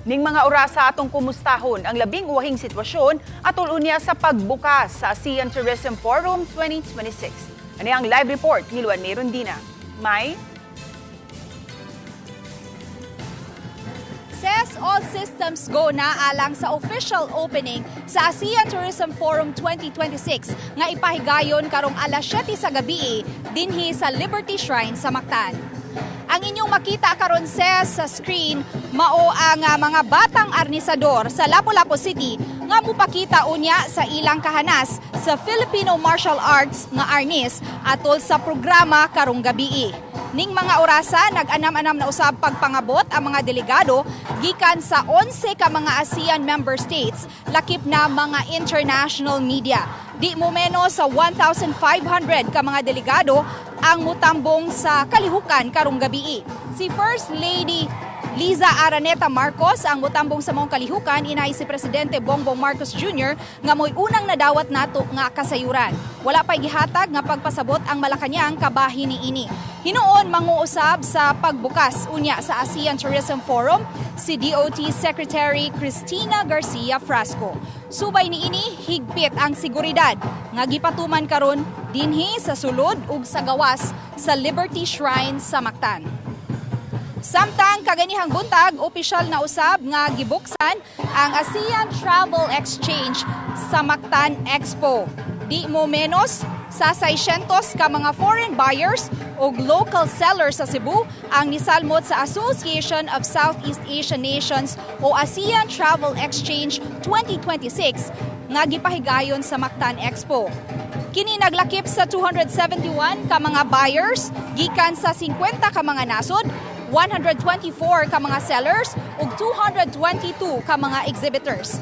Ning mga orasa atong kumustahon ang labing uwahing sitwasyon at unya sa pagbukas sa ASEAN Tourism Forum 2026. Ano ang live report ni Luan Merondina? May? Says all systems go na alang sa official opening sa ASEAN Tourism Forum 2026 nga ipahigayon karong alas 7 sa gabi dinhi sa Liberty Shrine sa Mactan. Ang inyong makita karon sa screen mao ang mga batang arnisador sa Lapu-Lapu City nga mupakita unya sa ilang kahanas sa Filipino martial arts nga arnis atol sa programa karong gabi. Ning mga orasa nag-anam-anam na usab pagpangabot ang mga delegado gikan sa 11 ka mga ASEAN member states lakip na mga international media. Di mo menos sa 1,500 ka mga delegado ang mutambong sa kalihukan karong gabi. Si First Lady Liza Araneta Marcos ang mutambong sa mong kalihukan, inay si Presidente Bongbong Marcos Jr. nga mo'y unang nadawat nato nga kasayuran. Wala pa'y gihatag nga pagpasabot ang Malacañang kabahin niini. Hinuon manguusab sa pagbukas unya sa ASEAN Tourism Forum si DOT Secretary Cristina Garcia Frasco. Subay niini higpit ang seguridad nga gipatuman karon dinhi sa sulod ug sa gawas sa Liberty Shrine sa Mactan. Samtang kaganihang buntag, opisyal na usab nga gibuksan ang ASEAN Travel Exchange sa Mactan Expo. Di mo menos sa 600 ka mga foreign buyers o local sellers sa Cebu ang nisalmot sa Association of Southeast Asian Nations o ASEAN Travel Exchange 2026 nga gipahigayon sa Mactan Expo. Kini naglakip sa 271 ka mga buyers gikan sa 50 ka mga nasod, 124 ka mga sellers ug 222 ka mga exhibitors.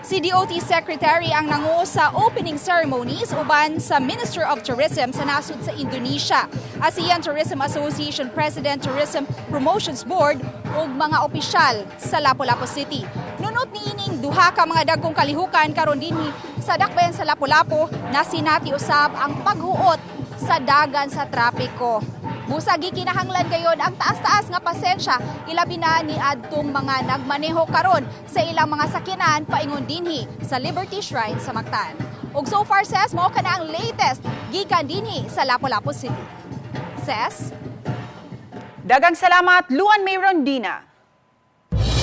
Si DOT Secretary ang nanguo sa opening ceremonies uban sa Minister of Tourism sa nasud sa Indonesia, ASEAN Tourism Association President Tourism Promotions Board ug mga opisyal sa Lapu-Lapu City. Nunot niining duha ka mga dagkong kalihukan karon dinhi sa dakbayan sa Lapu-Lapu na sinati usab ang paghuot sa dagan sa trapiko. Busagi kinahanglan gayon ang taas-taas nga pasensya ilabi na ni adtong mga nagmaneho karon sa ilang mga sakyanan paingon dinhi sa Liberty Shrine sa Mactan. Ug so far says mao kana ang latest gikan dinhi sa Lapu-Lapu City. Says, dagang salamat Luan Merondina.